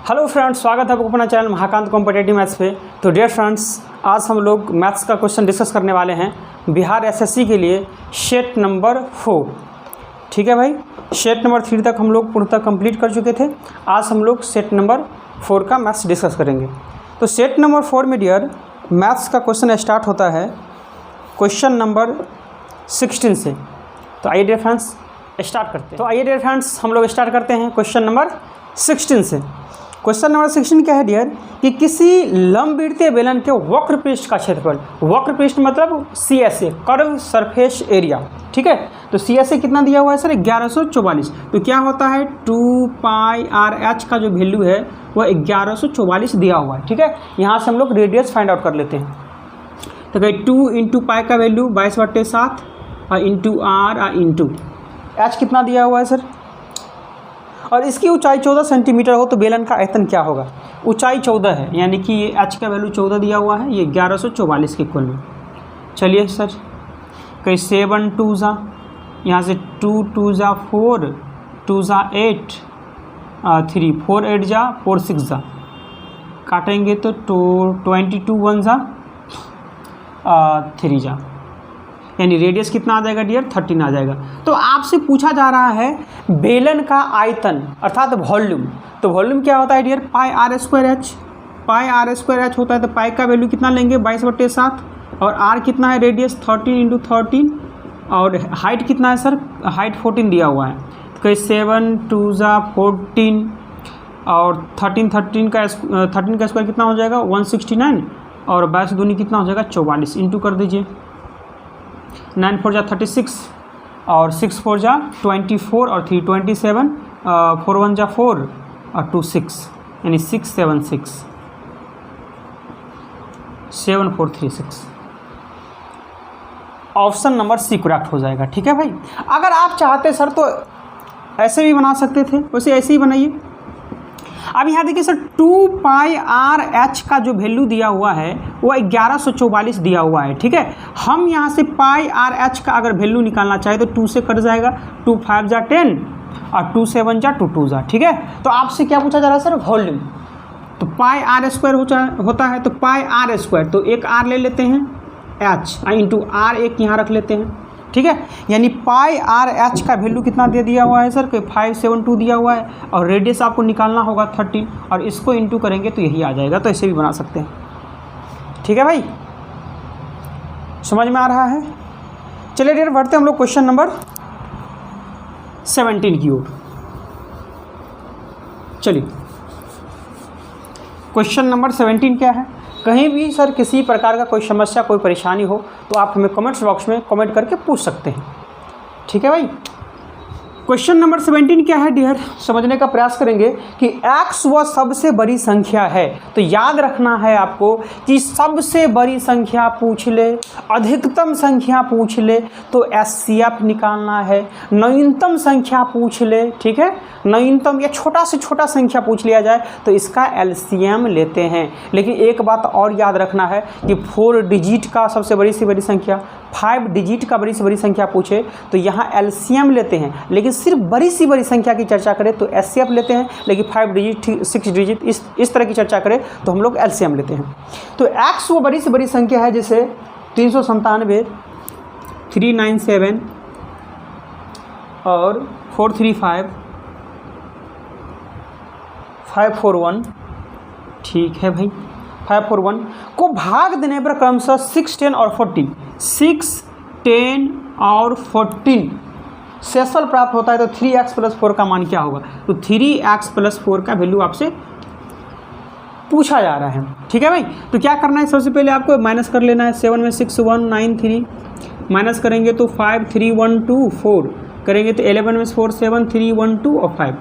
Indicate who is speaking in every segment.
Speaker 1: Hello friends, स्वागत है आपको अपना चैनल महाकांत कॉम्पिटेटिव मैथ्स पे। तो डियर फ्रेंड्स, आज हम लोग मैथ्स का क्वेश्चन डिस्कस करने वाले हैं बिहार एसएससी के लिए सेट नंबर 4। ठीक है भाई, सेट नंबर 3 तक हम लोग पूर्णतः कंप्लीट कर चुके थे। आज हम लोग सेट नंबर 4 का मैथ्स डिस्कस करेंगे। तो सेट नंबर 4 में डियर मैथ्स का क्वेश्चन स्टार्ट होता है क्वेश्चन नंबर 16 से। तो आइए डियर फ्रेंड्स स्टार्ट करते हैं। तो आइए डियर फ्रेंड्स हम लोग स्टार्ट करते हैं क्वेश्चन नंबर 16 से। क्वेश्चन नंबर 16 क्या है डियर कि किसी लंबवृत्तीय बेलन के वक्र पृष्ठ का क्षेत्रफल, वक्र पृष्ठ मतलब CSA, कर्व सरफेस एरिया। ठीक है, तो CSA कितना दिया हुआ है सर 1144। तो क्या होता है 2πRH का जो वैल्यू है वह 1144 दिया हुआ है। ठीक है, यहाँ से हम लोग रेडियस फाइंड आउट कर लेते हैं। तो कहीं 2 इंटू पाई का वैल्यू 22/7 और इंटू R और इंटू H कितना दिया हुआ है सर, और इसकी ऊंचाई 14 सेंटीमीटर हो तो बेलन का आयतन क्या होगा। ऊंचाई 14 है, यानी कि ये H का वैल्यू 14 दिया हुआ है, ये 1144 के इक्वल में। चलिए सर, कहीं 7 2 जा, यहाँ से 2 2 जा 4, 2 जा 8, 3 4 8 जा 4 6 जा, काटेंगे तो 22 1 जा 3 जा, यानी रेडियस कितना आ जाएगा डियर 13 आ जाएगा। तो आपसे पूछा जा रहा है बेलन का आयतन अर्थात वॉल्यूम। तो वॉल्यूम क्या होता है डियर πr²h, πr² होता है। तो पाई का वैल्यू कितना लेंगे 22/7, और r कितना है रेडियस 13 इंटू 13, और हाइट कितना है सर, हाइट 14 दिया हुआ है। तो कहीं 7 2 जा 14 और 13 का स्क्वायर कितना हो जाएगा 169, और 22 दूनी कितना हो जाएगा 44, इंटू कर दीजिए। 9 4 जा 36 और 6 4 जा 24 और 3 27, 4 1 जा 4 और 2 6, यानी 676 7436। ऑप्शन नंबर सी करेक्ट हो जाएगा। ठीक है भाई, अगर आप चाहते सर तो ऐसे भी बना सकते थे, वैसे ऐसे ही बनाइए। अब यहाँ देखिए सर 2πRH का जो वैल्यू दिया हुआ है वो 1144 दिया हुआ है। ठीक है, हम यहाँ से πRH का अगर वैल्यू निकालना चाहे तो 2 से कट जाएगा, 2 5 जा 10 और 2 7 जा 2 2 जा। ठीक है, तो आपसे क्या पूछा जा रहा है सर वॉल्यूम। तो πr² होता है, तो πr², तो एक r ले लेते हैं h इंटू r एक यहाँ रख लेते हैं। ठीक है, यानी πRH का वैल्यू कितना दे दिया हुआ है सर, 572 दिया हुआ है, और रेडियस आपको निकालना होगा 13, और इसको इंटू करेंगे तो यही आ जाएगा। तो ऐसे भी बना सकते हैं। ठीक है भाई, समझ में आ रहा है। चलिए डियर बढ़ते हम लोग क्वेश्चन नंबर 17 की ओर। चलिए क्वेश्चन नंबर 17 क्या है। कहीं भी सर किसी प्रकार का कोई समस्या कोई परेशानी हो तो आप हमें कमेंट्स बॉक्स में कमेंट करके पूछ सकते हैं। ठीक है भाई, क्वेश्चन नंबर 17 क्या है डियर, समझने का प्रयास करेंगे कि x वह सबसे बड़ी संख्या है। तो याद रखना है आपको कि सबसे बड़ी संख्या पूछ ले, अधिकतम संख्या पूछ ले तो HCF निकालना है, न्यूनतम संख्या पूछ ले, ठीक है, न्यूनतम या छोटा से छोटा संख्या पूछ लिया जाए तो इसका LCM लेते हैं। लेकिन एक बात और याद रखना है कि 4 डिजिट का सबसे बड़ी से बड़ी संख्या, 5 डिजिट का बड़ी से बड़ी संख्या पूछे तो यहाँ LCM लेते हैं। लेकिन सिर्फ बड़ी सी बड़ी संख्या की चर्चा करें तो HCF लेते हैं, लेकिन 5 डिजिट 6 डिजिट इस तरह की चर्चा करें तो हम लोग LCM लेते हैं। तो x वो बड़ी से बड़ी संख्या है, जैसे 397, 397 और 435, 541। ठीक है भाई, 541 को भाग देने पर क्रमशः 6 10 और 14, 6 10 और 14 शेषफल प्राप्त होता है। तो 3x + 4 का मान क्या होगा। तो 3x + 4 का वैल्यू आपसे पूछा जा रहा है। ठीक है भाई, तो क्या करना है, सबसे पहले आपको माइनस कर लेना है। 7 में 6 1 9 3, माइनस करेंगे तो 5 3 1 2 4, करेंगे तो 11 में 4 7 3 1 2 और 5।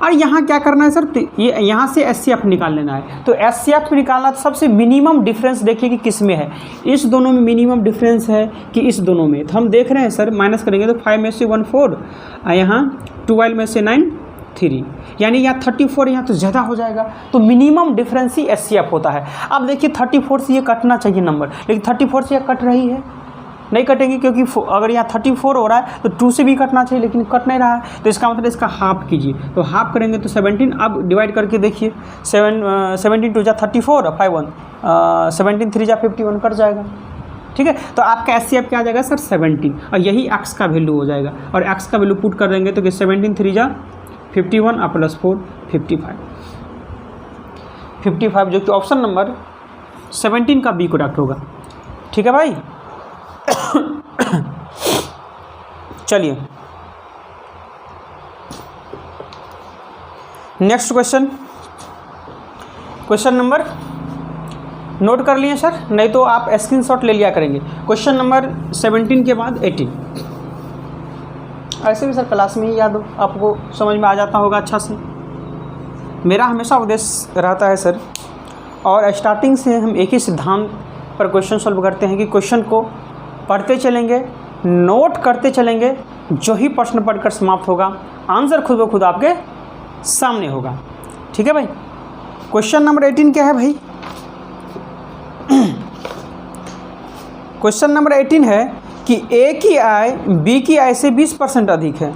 Speaker 1: और यहाँ क्या करना है सर, ये यहाँ से HCF निकाल लेना है। तो HCF निकालना तो सबसे मिनिमम डिफरेंस देखिए कि किस में है, इस दोनों में मिनिमम डिफरेंस है कि इस दोनों में। तो हम देख रहे हैं सर, माइनस करेंगे तो 5 में से 1 4, यहाँ 12 में से 9 3, यानी यहाँ 34 यहाँ तो ज़्यादा हो जाएगा। तो मिनिमम डिफरेंस ही HCF होता है। अब देखिए 34 से ये कटना चाहिए नंबर, लेकिन 34 से यह कट रही है नहीं कटेंगे क्योंकि अगर यहाँ 34 हो रहा है तो 2 से भी कटना चाहिए, लेकिन कट नहीं रहा है, तो इसका मतलब इसका हाफ कीजिए। तो हाफ करेंगे तो 17, अब डिवाइड करके देखिए 17 2 जा 34, 5 1 17 3 जा 51 कट जाएगा। ठीक है, तो आपका एचसीएफ क्या आ जाएगा सर 17, और यही एक्स का वैल्यू हो जाएगा, और एक्स का वैल्यू पुट कर देंगे तो कि 17 3 जा 51 और प्लस 4 55 जो कि ऑप्शन नंबर 17 का बी करेक्ट होगा। ठीक है भाई। चलिए next question, question number note कर लिए सर, नहीं तो आप स्क्रीनशॉट ले लिया करेंगे। क्वेश्चन नंबर 17 के बाद 18, ऐसे भी सर क्लास में ही याद हो, आपको समझ में आ जाता होगा अच्छा से। मेरा हमेशा उद्देश्य रहता है सर, और स्टार्टिंग से हम एक ही सिद्धांत पर क्वेश्चन सॉल्व करते हैं कि क्वेश्चन को पढ़ते चलेंगे, नोट करते चलेंगे, जो ही प्रश्न पढ़कर समाप्त होगा आंसर खुद ब खुद आपके सामने होगा। ठीक है भाई। क्वेश्चन नंबर 18 क्या है भाई? क्वेश्चन नंबर 18 है कि ए की आय बी की आय से 20% अधिक है।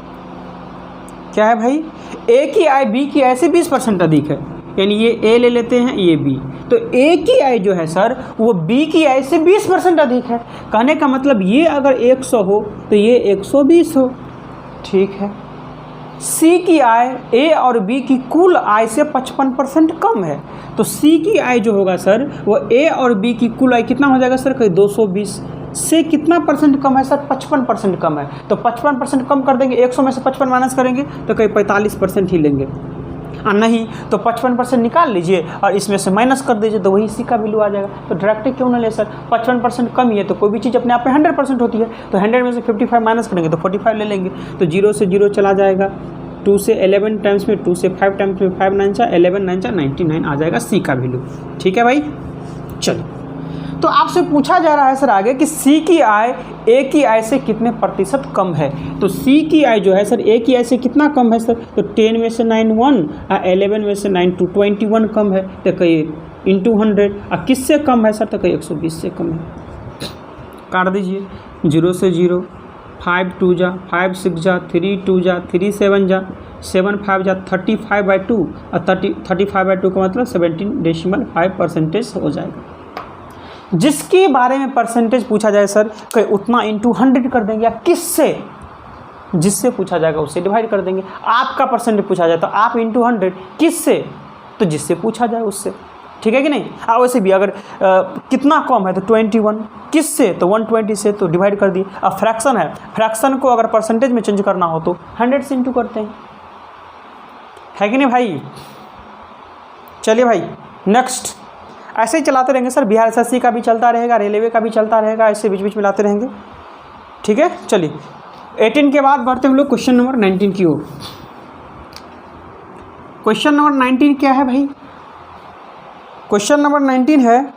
Speaker 1: क्या है भाई? ए की आय बी की आय से 20% अधिक है, यानी ये ए ले लेते हैं, ये बी, तो ए की आय जो है सर वो बी की आय से 20% अधिक है। कहने का मतलब ये अगर 100 हो तो ये 120 हो। ठीक है। सी की आय ए और बी की कुल आय से 55% कम है, तो सी की आय जो होगा सर वो ए और बी की कुल आय कितना हो जाएगा सर? कहीं 220 से कितना परसेंट कम है सर? 55% कम है, तो 55% कम कर देंगे, 100 में से 55 माइनस करेंगे तो कहीं 45% ही लेंगे, और नहीं तो 55% निकाल लीजिए और इसमें से माइनस कर दीजिए, तो वही सी का वैल्यू आ जाएगा। तो डायरेक्ट क्यों ना ले सर, 55% कम ही है, तो कोई भी चीज़ अपने आप में 100% होती है, तो 100 में से 55 माइनस करेंगे तो 45 ले लेंगे, तो 0 से 0 चला जाएगा, 2 से 11 टाइम्स में, 2 से 5 टाइम्स में, 5 9 11 9 99 आ जाएगा सी का वैल्यू। ठीक है भाई। चलो, तो आपसे पूछा जा रहा है सर आगे कि सी की आय ए की आय से कितने प्रतिशत कम है। तो सी की आय जो है सर ए की आय से कितना कम है सर? तो 10 में से 9 1 और 11 में से 9 2 21 कम है, तो कहीं इंटू 100, और किससे कम है सर? तो कहीं 120 से कम है। काट दीजिए, 0 से 0, 5 2 जा, 5 6 जा, 3 2 जा, 3 7 जा, 7 5 जा, 35/2, और 35/2 का मतलब 17.5% हो जाएगा। जिसके बारे में परसेंटेज पूछा जाए सर, कहीं उतना इंटू 100 कर देंगे, या किससे, जिससे पूछा जाएगा उससे डिवाइड कर देंगे। आपका परसेंटेज पूछा जाए तो आप इंटू 100, किससे? तो जिससे पूछा जाए उससे। ठीक है कि नहीं? वैसे भी अगर कितना कम है तो 21, किससे? तो 120 से, तो डिवाइड कर दिए। अब फ्रैक्शन है, फ्रैक्शन को अगर परसेंटेज में चेंज करना हो तो 100 से इंटू करते हैं, है कि नहीं भाई? चलिए भाई नेक्स्ट, ऐसे ही चलाते रहेंगे सर, बिहार एसएससी का भी चलता रहेगा, रेलवे का भी चलता रहेगा, ऐसे बीच बीच में लाते रहेंगे। ठीक है। चलिए 18 के बाद बढ़ते हम लोग क्वेश्चन नंबर 19 की ओर। क्वेश्चन नंबर 19 क्या है भाई? क्वेश्चन नंबर 19 है,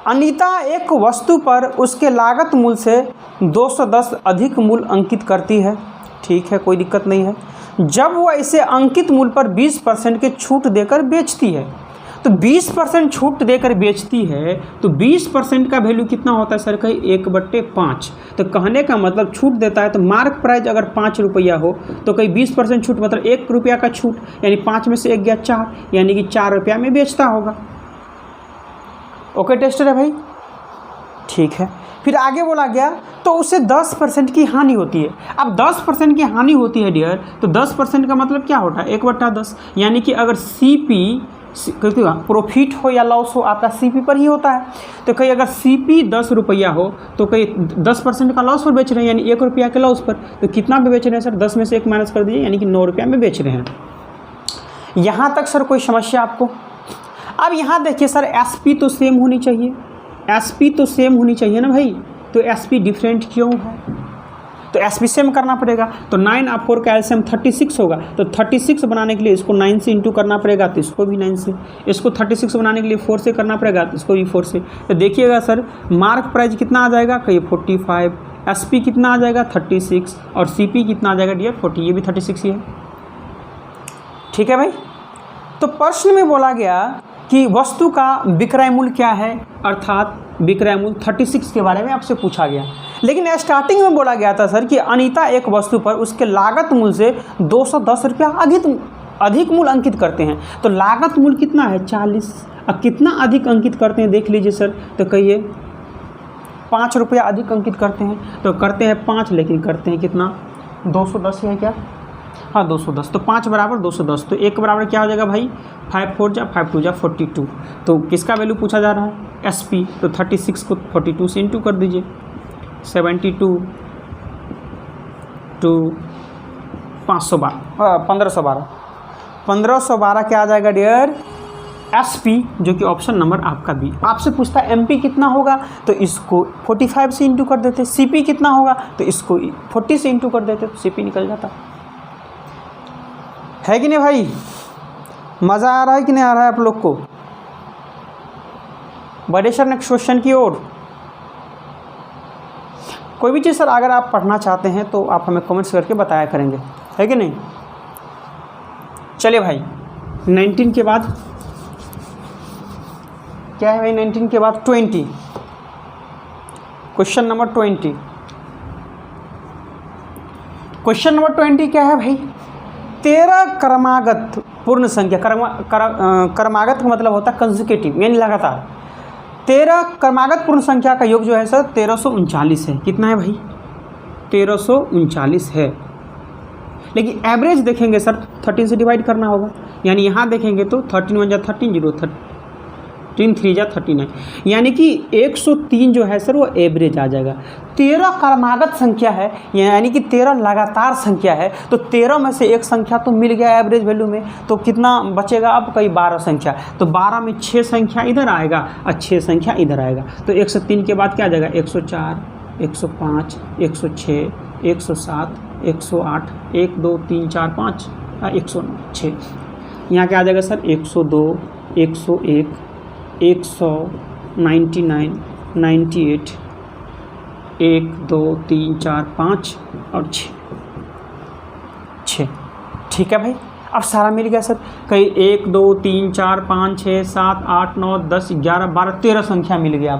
Speaker 1: अनीता एक वस्तु पर उसके लागत मूल्य से 210 अधिक मूल्य अंकित करती है। ठीक है, कोई दिक्कत नहीं है। जब वह इसे अंकित मूल्य पर 20% के छूट देकर बेचती है, तो 20% छूट देकर बेचती है, तो 20% का वैल्यू कितना होता है सर? कहीं 1/5। तो कहने का मतलब छूट देता है तो मार्क प्राइस अगर 5 रुपया हो तो कहीं 20% छूट मतलब 1 रुपया का छूट, यानी 5 में से 1 गया 4, यानी कि 4 रुपया में बेचता होगा। ओके टेस्टर है भाई? ठीक है। फिर आगे बोला गया तो उसे 10% की हानि होती है। अब 10% की हानि होती है डियर, तो 10% का मतलब क्या होता है? 1/10, यानी कि अगर सीपी प्रॉफिट हो या लॉस हो, आपका सीपी पर ही होता है। तो कहीं अगर सीपी 10 रुपया हो तो कहीं 10% का लॉस पर बेच रहे हैं, यानी 1 रुपया के लॉस पर, तो कितना पे बेच रहे हैं सर? 10 में से 1 माइनस कर दीजिए, यानी कि 9 रुपया में बेच रहे हैं। यहाँ तक सर कोई समस्या आपको? अब यहाँ देखिए सर, एसपी तो सेम होनी चाहिए, एसपी तो सेम होनी चाहिए ना भाई, तो एसपी डिफरेंट क्यों है? तो एसपी सेम करना पड़ेगा। तो 9 और 4 का एलसीएम 36 होगा, तो 36 बनाने के लिए इसको 9 से इंटू करना पड़ेगा, तो इसको भी 9 से, इसको 36 बनाने के लिए 4 से करना पड़ेगा, तो इसको भी 4 से। तो देखिएगा सर, मार्क प्राइस कितना आ जाएगा? कहीं 45, एसपी कितना आ जाएगा? 36, और सीपी कितना आ जाएगा डियर? 40, ये भी 36 ही है। ठीक है भाई। तो प्रश्न में बोला गया कि वस्तु का विक्रय मूल्य क्या है, अर्थात विक्रय मूल्य 36 के बारे में आपसे पूछा गया। लेकिन स्टार्टिंग में बोला गया था सर कि अनीता एक वस्तु पर उसके लागत मूल्य से 210 रुपया अधिक मूल्य अंकित करते हैं। तो लागत मूल्य कितना है 40। अब कितना अधिक अंकित करते हैं देख लीजिए सर, तो कहिए 5 रुपया अधिक अंकित करते हैं। तो करते हैं 5, लेकिन करते हैं कितना 210 है क्या? हाँ 210। तो 5 बराबर 210। तो 1 बराबर क्या हो जाएगा भाई 5 4 जा 5 2 जा 42। तो किसका वैल्यू पूछा जा रहा है SP। तो 36 को 42 से इंटू कर दीजिए। 72 टू 1512 1512 क्या आ जाएगा डियर SP, जो कि ऑप्शन नंबर आपका बी। आपसे पूछता है MP कितना होगा, तो इसको 45 से इंटू कर देते। CP कितना होगा, तो इसको 40 से इंटू कर देते, तो CP निकल जाता। है कि नहीं भाई? मज़ा आ रहा है कि नहीं आ रहा है आप लोग को? बढ़े सर नेक्स्ट क्वेश्चन की ओर। कोई भी चीज़ सर अगर आप पढ़ना चाहते हैं तो आप हमें कमेंट्स करके बताया करेंगे, है कि नहीं? चलिए भाई 19 के बाद क्या है भाई? 19 के बाद 20, क्वेश्चन नंबर 20। क्वेश्चन नंबर 20 क्या है भाई? 13 क्रमागत पूर्ण संख्या, क्रमागत का मतलब होता है कंसेक्यूटिव यानी लगातार। 13 क्रमागत पूर्ण संख्या का योग जो है सर 1339 है। कितना है भाई? 1339 है। लेकिन एवरेज देखेंगे सर 13 से डिवाइड करना होगा, यानी यहाँ देखेंगे तो 13 1 जा 13 13 3 जा 39, यानी कि 103 जो है सर वो एवरेज आ जाएगा। 13 क्रमागत संख्या है, यानी कि 13 लगातार संख्या है, तो 13 में से एक संख्या तो मिल गया एवरेज वैल्यू में, तो कितना बचेगा अब? कई 12 संख्या, तो 12 में 6 संख्या इधर आएगा और 6 संख्या इधर आएगा। तो 103 के बाद क्या आ जाएगा? 104 105 106 107 108 1 2 3 4 5 106। यहाँ क्या आ जाएगा सर? 102 101 100 99 98 1 2 3 4 5 और 6। ठीक है भाई, अब सारा मिल गया सर। कहीं 1 2 3 4 5 6 7 8 9 10 11 12 13 संख्या मिल गया।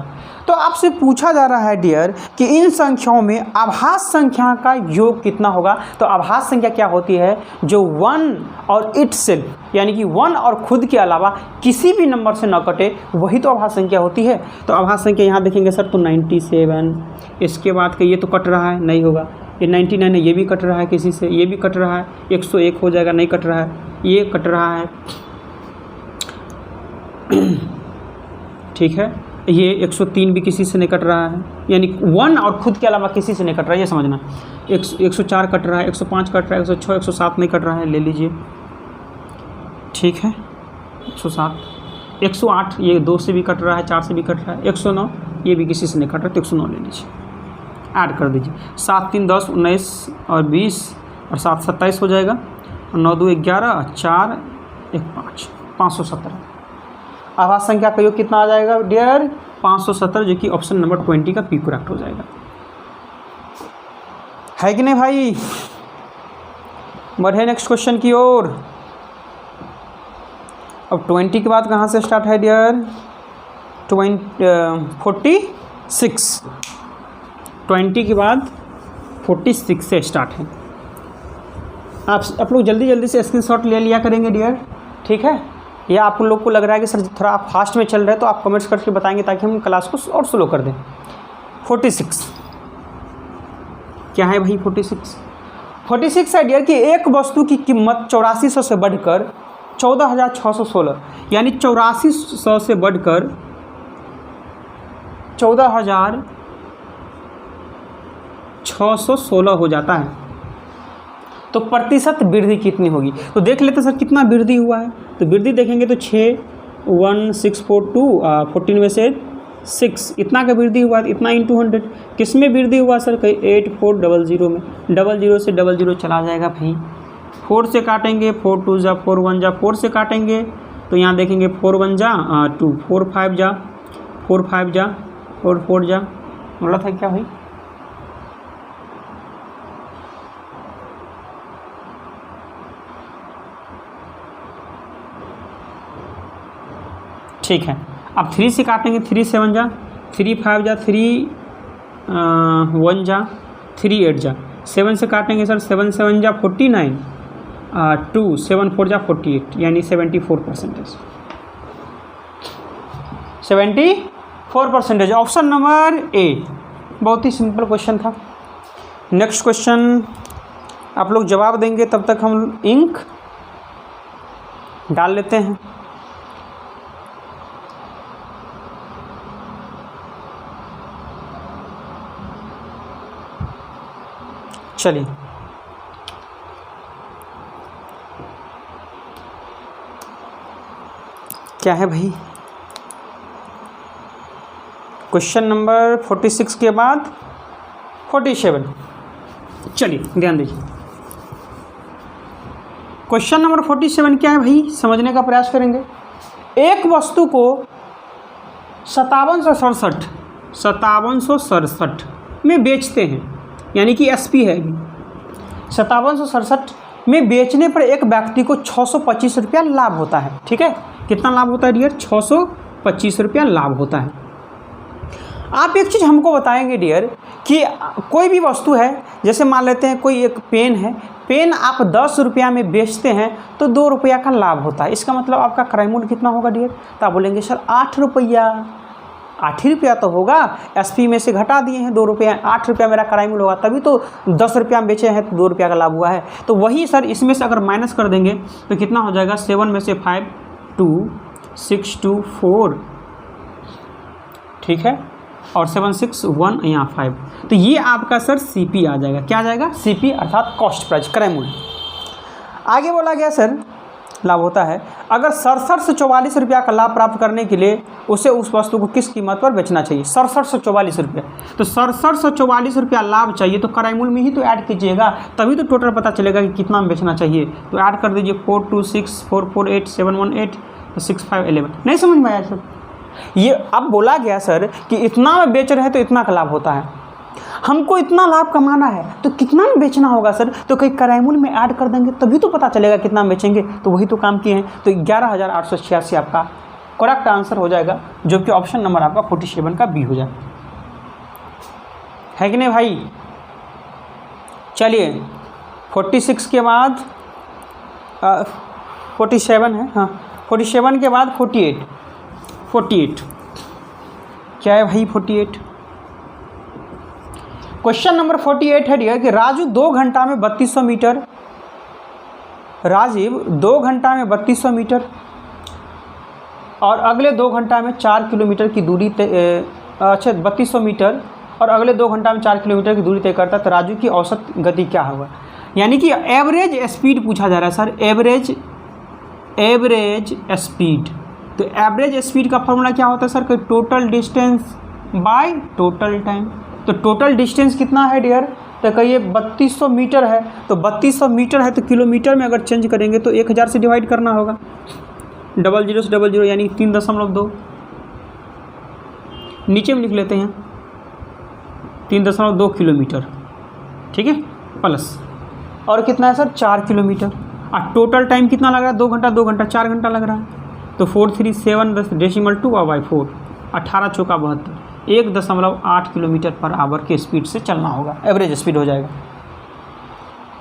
Speaker 1: तो आपसे पूछा जा रहा है डियर कि इन संख्याओं में आभास संख्या का योग कितना होगा। तो आभास संख्या क्या होती है? जो 1 और इटसेल्फ, यानी कि 1 और खुद के अलावा किसी भी नंबर से न कटे, वही तो आभास संख्या होती है। तो आभास संख्या यहाँ देखेंगे सर तो 97, इसके बाद का ये तो कट रहा है, नहीं होगा। ये 99 है, ये भी कट रहा है किसी से, ये भी कट रहा है। 101 हो जाएगा, नहीं कट रहा है, ये कट रहा है। ठीक है, ये 103 भी किसी से नहीं कट रहा है, यानी 1 और खुद के अलावा किसी से नहीं कट रहा है, ये समझना। 104 कट रहा है, 105 कट रहा है, 106 107 नहीं कट रहा है, ले लीजिए। ठीक है, 107 108 ये 2 से भी कट रहा है, 4 से भी कट रहा है। 109 ये भी किसी से नहीं कट रहा, तो 109 ले लीजिए, ऐड कर दीजिए। 7 3 10 19 और 20 और 7 27 हो जाएगा, और 9 2 11 और 4 1 5 517। आभास संख्या का योग कितना आ जाएगा डियर? 517, जो कि ऑप्शन नंबर 20 का पी करेक्ट हो जाएगा। है कि नहीं भाई? बढ़े नेक्स्ट क्वेश्चन की ओर। अब 20 के बाद कहाँ से स्टार्ट है डियर? 46। 20 के बाद 46 से स्टार्ट है। आप लोग जल्दी जल्दी से स्क्रीनशॉट ले लिया करेंगे डियर, ठीक है? या आप लोग को लग रहा है कि सर थोड़ा आप फास्ट में चल रहे हैं, तो आप कमेंट्स करके बताएंगे ताकि हम क्लास को और स्लो कर दें। 46 क्या है भाई? 46 है डियर कि एक वस्तु की कीमत 8400 से बढ़कर 14,616, यानी 8400 से बढ़कर 14,616 हो जाता है, तो प्रतिशत वृद्धि कितनी होगी? तो देख लेते सर कितना वृद्धि हुआ है। तो वृद्धि देखेंगे तो 61642 14 में से 6 इतना का वृद्धि हुआ, इतना इंटू 100 किस में वृद्धि हुआ सर? कहीं 8400 में, 00 से 00 चला जाएगा भाई। 4 से काटेंगे, 4 2 जा 4 1 जा 4 से काटेंगे, तो यहाँ देखेंगे 4 1 जा 2 4 5 जा 4 5 जा 4 4 जा, बोला था क्या भाई? ठीक है, अब 3 से काटेंगे, 3 7 जा 3 5 जा 3 1 जा 3 8 जा 7 से काटेंगे सर, 7 7 जा 49 2 7 4 जा 48 यानी 74%। 74%। Option number A. बहुत ही सिंपल क्वेश्चन था। नेक्स्ट क्वेश्चन आप लोग जवाब देंगे, तब तक हम इंक डाल लेते हैं। चलिए क्या है भाई, क्वेश्चन नंबर 46 के बाद 47। चलिए ध्यान दीजिए, क्वेश्चन नंबर 47 क्या है भाई, समझने का प्रयास करेंगे। एक वस्तु को 5767 में बेचते हैं, यानी कि एसपी है, 5767 में बेचने पर एक व्यक्ति को 625 रुपया लाभ होता है। ठीक है, कितना लाभ होता है डियर? 625 रुपया लाभ होता है। आप एक चीज़ हमको बताएंगे डियर कि कोई भी वस्तु है, जैसे मान लेते हैं कोई एक पेन है, पेन आप 10 रुपया में बेचते हैं तो 2 रुपया का लाभ होता है। इसका मतलब आपका क्रय मूल्य कितना होगा डियर? तो आप बोलेंगे सर 8 रुपया। 8 ही रुपया तो होगा, एसपी में से घटा दिए हैं 2 रुपया, 8 रुपया मेरा क्रय मूल्य होगा, तभी तो 10 रुपया में बेचे हैं तो 2 रुपया का लाभ हुआ है। तो वही सर इसमें से अगर माइनस कर देंगे तो कितना हो जाएगा? 7 में से 5 2 6 2 4, ठीक है, और 7 6 1 यहाँ 5, तो ये आपका सर सीपी आ जाएगा। क्या आ जाएगा? सीपी अर्थात कॉस्ट प्राइस, क्रय मूल्य। आगे बोला गया सर लाभ होता है अगर 67 से 44 रुपया का लाभ प्राप्त करने के लिए उसे उस वस्तु को किस कीमत पर बेचना चाहिए? 67 से 44 रुपया। तो 67 से 44 रुपया लाभ चाहिए तो क्रय मूल्य में ही तो ऐड कीजिएगा, तभी तो टोटल पता चलेगा कि कितना में बेचना चाहिए। तो ऐड कर दीजिए 4 2 6 4 4 8 7 1 8 6 5 11। नहीं समझ में आया सर? ये अब बोला गया सर कि इतना में बेच रहे हैं तो इतना का लाभ होता है, हमको इतना लाभ कमाना है तो कितना में बेचना होगा सर? तो कहीं क्रय मूल्य में ऐड कर देंगे तभी तो पता चलेगा कितना में बेचेंगे। तो वही तो काम किए हैं। तो 11,886 आपका करेक्ट आंसर हो जाएगा, जो कि ऑप्शन नंबर आपका 47 का बी हो जाएगा। है कि नहीं भाई? चलिए 46 के बाद 47 है, हाँ 47 के बाद 48 क्या है भाई? 48 क्वेश्चन नंबर 48 है डियर कि राजू 2 घंटा में 3200 मीटर, राजीव 2 घंटा में 3200 मीटर और अगले 2 घंटा में 4 किलोमीटर की दूरी 3200 मीटर और अगले 2 घंटा में 4 किलोमीटर की दूरी तय करता है, तो राजू की औसत गति क्या होगा? यानी कि एवरेज स्पीड पूछा जा रहा है सर, एवरेज स्पीड। तो एवरेज स्पीड का फॉर्मूला क्या होता है सर? कि total distance by total time. तो टोटल डिस्टेंस कितना है डियर? तो कहिए 3200 मीटर है, तो 3200 मीटर है तो किलोमीटर में अगर चेंज करेंगे तो 1000 से डिवाइड करना होगा, 00 से 00 यानी 3.2। नीचे में लिख लेते हैं 3.2 किलोमीटर, ठीक है, प्लस और कितना है सर? 4 किलोमीटर। और टोटल टाइम कितना लग रहा है? 2 घंटा 2 घंटा 4 घंटा लग रहा है। तो 4 3 7 10.2 और बाई 4 18 चौका 72, 1.8 किलोमीटर पर आवर के स्पीड से चलना होगा, एवरेज स्पीड हो जाएगा,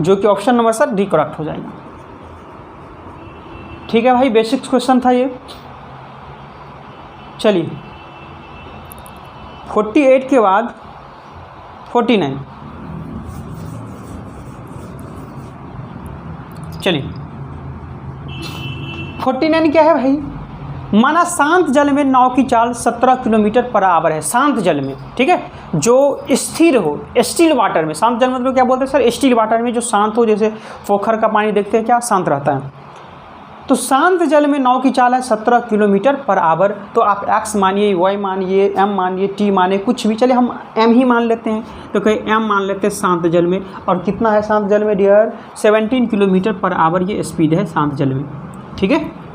Speaker 1: जो कि option number sir D correct हो जाएगा। ठीक है भाई, बेसिक क्वेश्चन था ये। चलिए 48 के बाद 49। चलिए 49 क्या है भाई? माना शांत जल में नाव की चाल 17 किलोमीटर पर आवर है, शांत जल में, ठीक है, जो स्थिर हो, स्टील वाटर में। शांत जल मतलब क्या बोलते हैं सर? स्टील वाटर में जो शांत हो, जैसे पोखर का पानी देखते हैं क्या शांत रहता है। तो शांत जल में नाव की चाल है 17 किलोमीटर पर आवर। तो आप एक्स मानिए, वाई मानिए, एम मानिए, टी मानिए, कुछ भी, चलिए हम एम ही मान लेते हैं। तो कहीं एम मान लेते हैं शांत जल में। और कितना है शांत जल में डियर? 17 किलोमीटर पर आवर ये स्पीड है शांत जल में, ठीक है।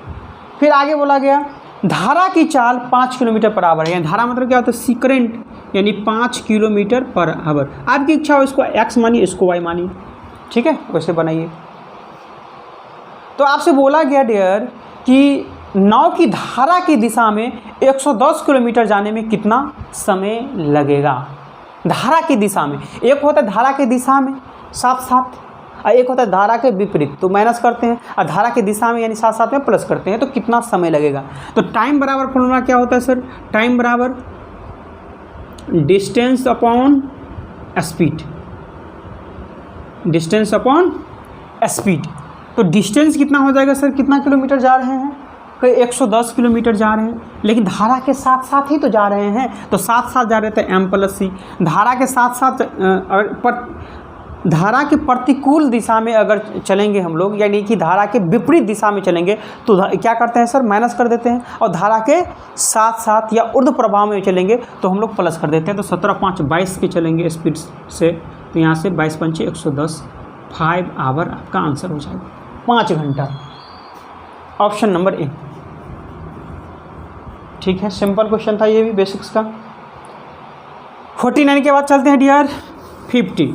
Speaker 1: फिर आगे बोला गया धारा की चाल 5 किलोमीटर पर आवर है। धारा मतलब क्या होता है? सीकरेंट, यानी 5 किलोमीटर पर आवर। आपकी इच्छा हो इसको एक्स मानिए, इसको वाई मानिए, ठीक है, वैसे बनाइए। तो आपसे बोला गया डियर कि नाव की धारा की दिशा में 110 किलोमीटर जाने में कितना समय लगेगा? धारा की दिशा में, एक होता है धारा की दिशा में साथ साथ, और एक होता है धारा के विपरीत, तो माइनस करते हैं, और धारा की दिशा में यानी साथ साथ में प्लस करते हैं, तो कितना समय लगेगा? तो टाइम बराबर फॉर्मूला क्या होता है सर? टाइम बराबर distance upon speed, distance upon speed. तो डिस्टेंस कितना हो जाएगा सर? कितना किलोमीटर जा रहे हैं? कोई 110 किलोमीटर जा रहे हैं, लेकिन धारा के साथ साथ ही तो जा रहे हैं, तो साथ साथ जा रहे थे m+c। धारा के साथ साथ धारा के प्रतिकूल दिशा में अगर चलेंगे हम लोग, यानी कि धारा के विपरीत दिशा में चलेंगे, तो क्या करते हैं सर? माइनस कर देते हैं। और धारा के साथ साथ या ऊर्ध्व प्रभाव में चलेंगे तो हम लोग प्लस कर देते हैं। तो 17×5 22 के चलेंगे स्पीड से, तो यहाँ से 22×5 110, 5 आवर आपका आंसर हो जाएगा, 5 घंटा। Option number A. ठीक है, सिंपल क्वेश्चन था ये भी बेसिक्स का। 49 के बाद चलते हैं डियर 50।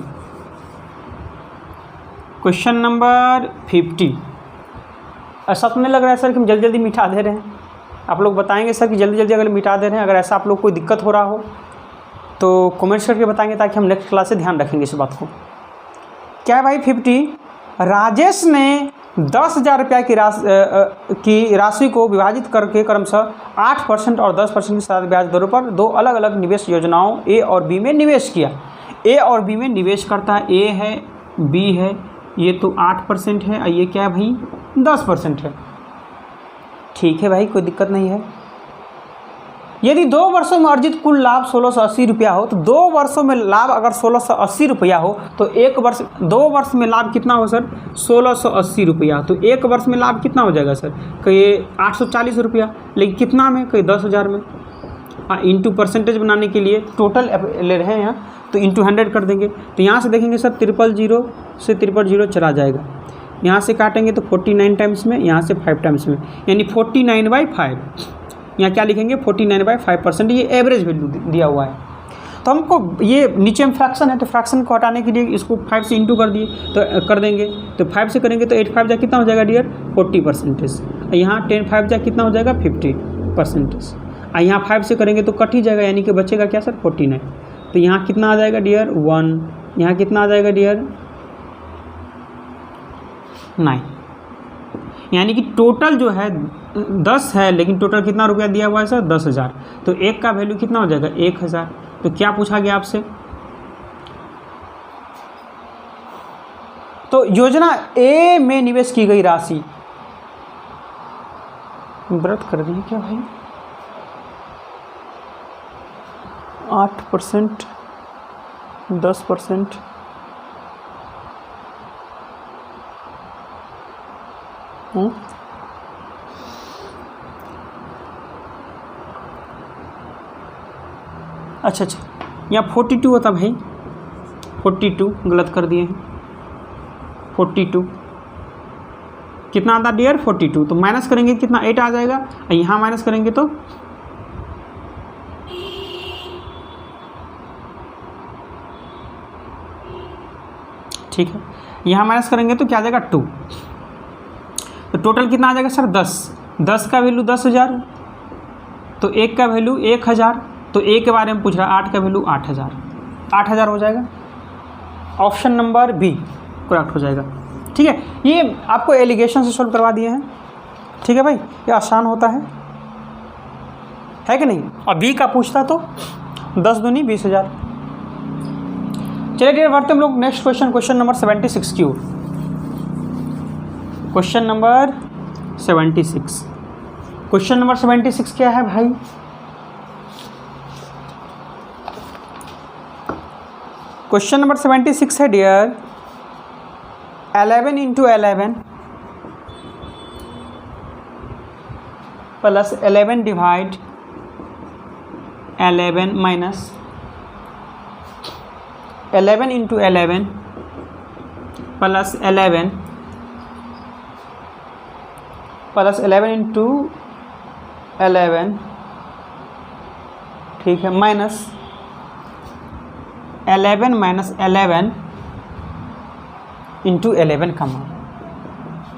Speaker 1: Question number 50। ऐसा तो नहीं लग रहा है सर कि हम जल्दी जल्दी मिटा दे रहे हैं? आप लोग बताएंगे सर कि जल्दी जल्दी अगर मिटा दे रहे हैं। अगर ऐसा आप लोग कोई दिक्कत हो रहा हो तो कमेंट्स करके बताएंगे, ताकि हम नेक्स्ट क्लास से ध्यान रखेंगे इस बात को। क्या है भाई 50? राजेश ने 10,000 रुपया की राशि को विभाजित करके क्रमशः 8% और 10% के साथ ब्याज दरों पर दो अलग अलग निवेश योजनाओं ए और बी में निवेश किया। ए और बी में निवेश करता है, ए है बी है, ये तो 8% है और ये क्या है भाई 10% है। ठीक है भाई, कोई दिक्कत नहीं है। यदि 2 वर्षों में अर्जित कुल लाभ 1680 रुपया हो, तो 2 वर्षों में लाभ अगर 1680 रुपया हो, तो 2 वर्ष में लाभ कितना हो सर? 1680 रुपया। तो 1 वर्ष में लाभ कितना हो जाएगा सर? कहीं 840 रुपया, लेकिन कितना में? कहीं 10,000 में। इंटू परसेंटेज बनाने के लिए टोटल ले रहे हैं यहाँ, तो इंटू 100 कर देंगे। तो यहाँ से देखेंगे सर 000 से 000 चला जाएगा। यहाँ से काटेंगे तो 49 टाइम्स में, यहाँ से 5 टाइम्स में, यानी 49/5। यहाँ क्या लिखेंगे? 49/5%। ये एवरेज वैल्यू दिया हुआ है। तो हमको ये नीचे में फ्रैक्शन है, तो फ्रैक्शन को हटाने के लिए इसको 5 से इंटू कर दिए तो कर देंगे। तो 5 से करेंगे तो 8×5 जा कितना हो जाएगा डियर? 40%। यहाँ 10×5 जा कितना हो जाएगा? 50%। और यहाँ 5 से करेंगे तो कट ही जाएगा, यानी कि बचेगा क्या सर? 49। तो यहाँ कितना आ जाएगा डियर? 1। यहाँ कितना आ जाएगा डियर? 9। यानी कि टोटल जो है 10 है, लेकिन टोटल कितना रुपया दिया हुआ है सर? 10,000। तो एक का वैल्यू कितना हो जाएगा? 1,000। तो क्या पूछा गया आपसे? तो योजना ए में निवेश की गई राशि, व्रत कर दी क्या भाई? 8%, 10%, अच्छा, यहाँ 42 होता भाई, 42 गलत कर दिए हैं। 42 कितना आता डियर? 42। तो माइनस करेंगे कितना? 8 आ जाएगा। और यहाँ माइनस करेंगे तो ठीक है, यहाँ माइनस करेंगे तो क्या आ जाएगा? 2। तो टोटल कितना आ जाएगा सर? 10 का वैल्यू 10,000, तो 1 का वैल्यू 1,000। तो ए के बारे में पूछ रहा है, 8 का वैल्यू 8,000, 8,000 हो जाएगा। ऑप्शन नंबर बी करेक्ट हो जाएगा। ठीक है, ये आपको एलिगेशन से सॉल्व करवा दिए हैं। ठीक है भाई, ये आसान होता है कि नहीं? और बी का पूछता तो 10 दूनी 20,000। चलिए डियर बढ़ते हम लोग नेक्स्ट क्वेश्चन नंबर 76 की ओर। Question number 76। क्वेश्चन नंबर 76 क्या है भाई? क्वेश्चन नंबर 76 है dear 11 × 11 plus 11 divide 11 minus 11 × 11 plus 11 × 11, ठीक है, माइनस 11 - 11 × 11 का मान।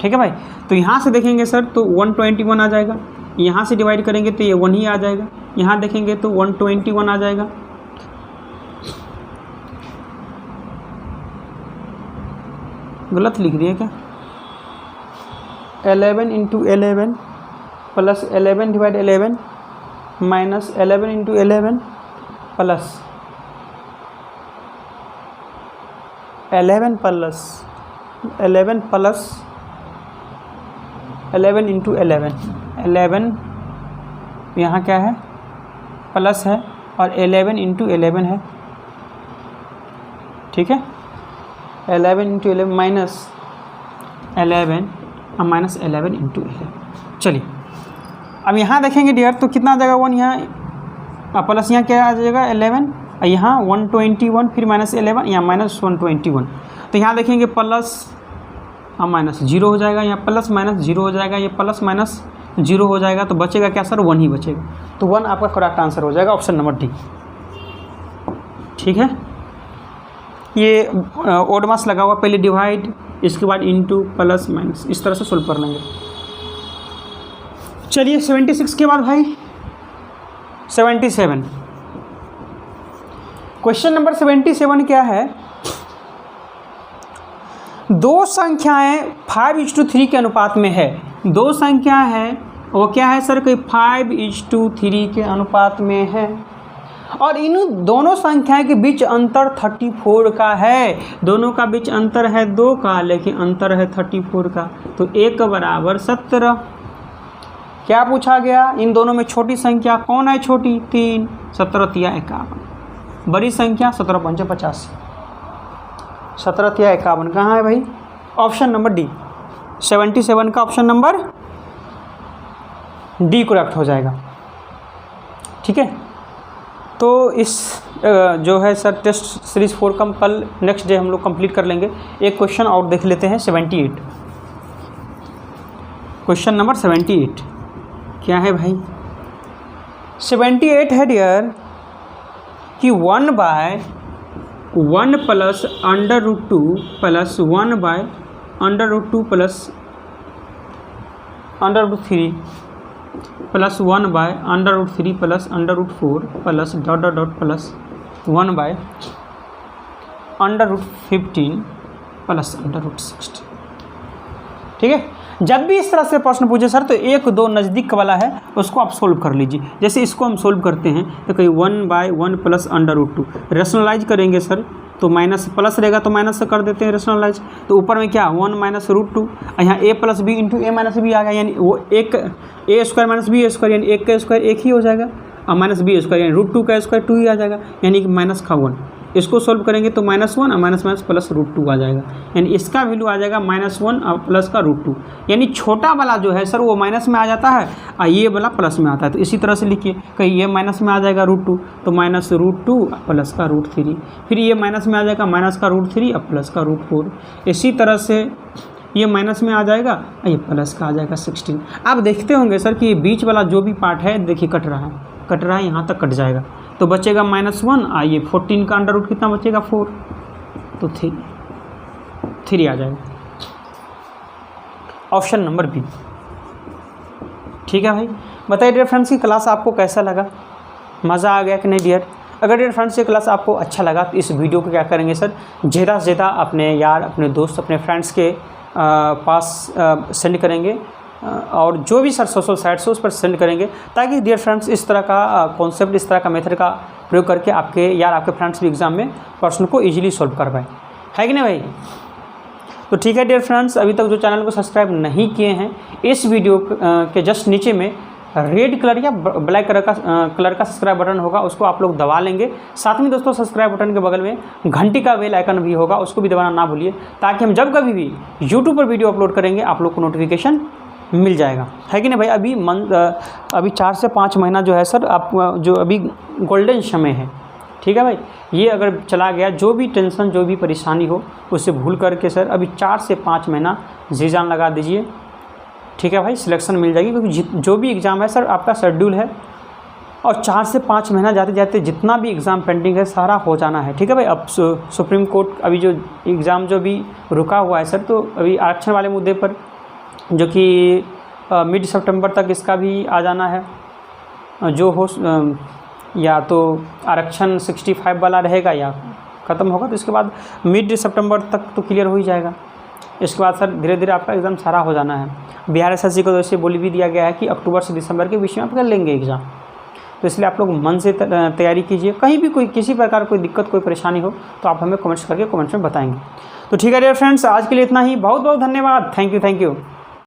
Speaker 1: ठीक है भाई। तो यहाँ से देखेंगे सर तो 121 आ जाएगा, यहाँ से डिवाइड करेंगे तो ये 1 ही आ जाएगा, यहाँ देखेंगे तो 121 आ जाएगा। गलत लिख दिया क्या? 11 into 11 plus 11 divide 11 minus 11 into 11 plus 11 into 11 यहाँ क्या है? प्लस है और 11 इंटू 11 है, ठीक है। 11 इंटू 11 माइनस 11 इंटू 11। चलिए अब यहाँ देखेंगे डियर तो कितना आ जाएगा 1 यहाँ प्लस यहाँ क्या आ जाएगा 11, यहाँ 121 फिर माइनस 11 यहाँ माइनस 121। तो यहाँ देखेंगे प्लस माइनस 0 हो जाएगा, यहाँ प्लस माइनस 0 हो जाएगा, ये प्लस माइनस 0 हो जाएगा। तो बचेगा क्या सर? 1 ही बचेगा। तो 1 आपका करेक्ट आंसर हो जाएगा, ऑप्शन नंबर डी। ठीक है, ये ओड मास लगा हुआ, पहले डिवाइड इसके बाद इनटू प्लस माइनस, इस तरह से सोल्व कर लेंगे। चलिए 76 के बाद भाई 77। क्वेश्चन नंबर 77 क्या है? दो संख्याएं 5:3 के अनुपात में है। दो संख्या है वो क्या है सर? कोई 5:3 के अनुपात में है और इन दोनों संख्याएं के बीच अंतर 34 का है। दोनों का बीच अंतर है 2 का, लेकिन अंतर है 34 का। तो 1 बराबर 17। क्या पूछा गया? इन दोनों में छोटी संख्या कौन है? छोटी 3, 17 तिया 51। बड़ी संख्या 17 पंचे 85, 17 तिया 51 कहाँ है भाई? Option number D. 77 का ऑप्शन नंबर डी करेक्ट हो जाएगा। ठीक है, तो इस जो है सर टेस्ट सीरीज़ 4 का कल नेक्स्ट डे हम लोग कंप्लीट कर लेंगे। एक क्वेश्चन और देख लेते हैं 78। क्वेश्चन नंबर 78 क्या है भाई? 78 है डियर कि 1/1 plus √2 plus 1/√2 plus √3 plus 1/√3 plus √4 plus dot dot dot plus 1/√15 plus √60। ठीक है, जब भी इस तरह से प्रश्न पूछे सर तो 1 2 नज़दीक वाला है उसको आप सोल्व कर लीजिए। जैसे इसको हम सोल्व करते हैं तो कहीं 1/1 प्लस √2 रेशनलाइज करेंगे सर तो माइनस प्लस रहेगा तो माइनस से कर देते हैं रेशनलाइज। तो ऊपर में क्या 1 माइनस √2, यहाँ a plus b into a minus b आ गया, यानी वो एक a square minus b square यानी 1 का स्क्वायर 1 ही हो जाएगा और माइनस बी स्क्वायर यानी √2 का स्क्वायर 2 ही आ जाएगा, यानी कि माइनस का 1। इसको सोल्व करेंगे तो -1 और माइनस प्लस √2 आ जाएगा, यानी इसका वैल्यू आ जाएगा -1 और प्लस का √2। यानी छोटा वाला जो है सर वो माइनस में आ जाता है और ये वाला प्लस में आता है। तो इसी तरह से लिखिए, कहीं ये माइनस में आ जाएगा √2 तो -√2 प्लस का √3, फिर ये माइनस में आ जाएगा माइनस का √3 और प्लस का √4। इसी तरह से ये माइनस में आ जाएगा और ये प्लस का आ जाएगा 16। आप देखते होंगे सर कि ये बीच वाला जो भी पार्ट है देखिए कट रहा है, यहाँ तक कट जाएगा तो बचेगा -1। आइए 14 का अंडर रूट कितना बचेगा 4, तो 3 आ जाएगा, ऑप्शन नंबर बी। ठीक है भाई, बताइए डियर फ्रेंड्स की क्लास आपको कैसा लगा? मज़ा आ गया कि नहीं डियर? अगर डियर फ्रेंड्स ये क्लास आपको अच्छा लगा तो इस वीडियो को क्या करेंगे सर ज़्यादा से ज़्यादा अपने यार, अपने दोस्त, अपने फ्रेंड्स के पास सेंड करेंगे और जो भी सर सोशल साइट्स है उस पर सेंड करेंगे, ताकि डियर फ्रेंड्स इस तरह का कॉन्सेप्ट, इस तरह का मेथड का प्रयोग करके आपके फ्रेंड्स भी एग्ज़ाम में प्रश्न को इजीली सॉल्व कर पाए, है कि नहीं भाई? तो ठीक है डियर फ्रेंड्स, अभी तक जो चैनल को सब्सक्राइब नहीं किए हैं, इस वीडियो के जस्ट नीचे में रेड कलर या ब्लैक कलर का सब्सक्राइब बटन होगा, उसको आप लोग दबा लेंगे। साथ में दोस्तों सब्सक्राइब बटन के बगल में घंटी का बेल आइकन भी होगा, उसको भी दबाना ना भूलिए, ताकि हम जब कभी भी यूट्यूब पर वीडियो अपलोड करेंगे आप लोग को नोटिफिकेशन मिल जाएगा, है कि नहीं भाई? अभी 4 से 5 महीना जो है सर आप जो अभी गोल्डन समय है, ठीक है भाई? ये अगर चला गया, जो भी टेंशन, जो भी परेशानी हो उसे भूल करके सर अभी 4 से 5 महीना जी जान लगा दीजिए, ठीक है भाई? सिलेक्शन मिल जाएगी, क्योंकि जो भी एग्ज़ाम है सर आपका शेड्यूल है और 4 से 5 महीना जाते जाते जितना भी एग्ज़ाम पेंडिंग है सारा हो जाना है, ठीक है भाई? अब सुप्रीम कोर्ट अभी जो एग्ज़ाम जो भी रुका हुआ है सर, तो अभी आरक्षण वाले मुद्दे पर जो कि मिड सितंबर तक इसका भी आ जाना है। जो हो या तो आरक्षण 65 वाला रहेगा या ख़त्म होगा, तो इसके बाद मिड सितंबर तक तो क्लियर हो ही जाएगा। इसके बाद सर धीरे धीरे आपका एग्ज़ाम सारा हो जाना है। बिहार एसएससी को तो ऐसे बोल भी दिया गया है कि अक्टूबर से दिसंबर के बीच में आप कर लेंगे एग्ज़ाम। तो इसलिए आप लोग मन से तैयारी कीजिए। कहीं भी कोई किसी प्रकार कोई दिक्कत कोई परेशानी हो तो आप हमें कमेंट्स करके कमेंट्स में बताएंगे। तो ठीक है डियर फ्रेंड्स, आज के लिए इतना ही। बहुत बहुत धन्यवाद। Thank you.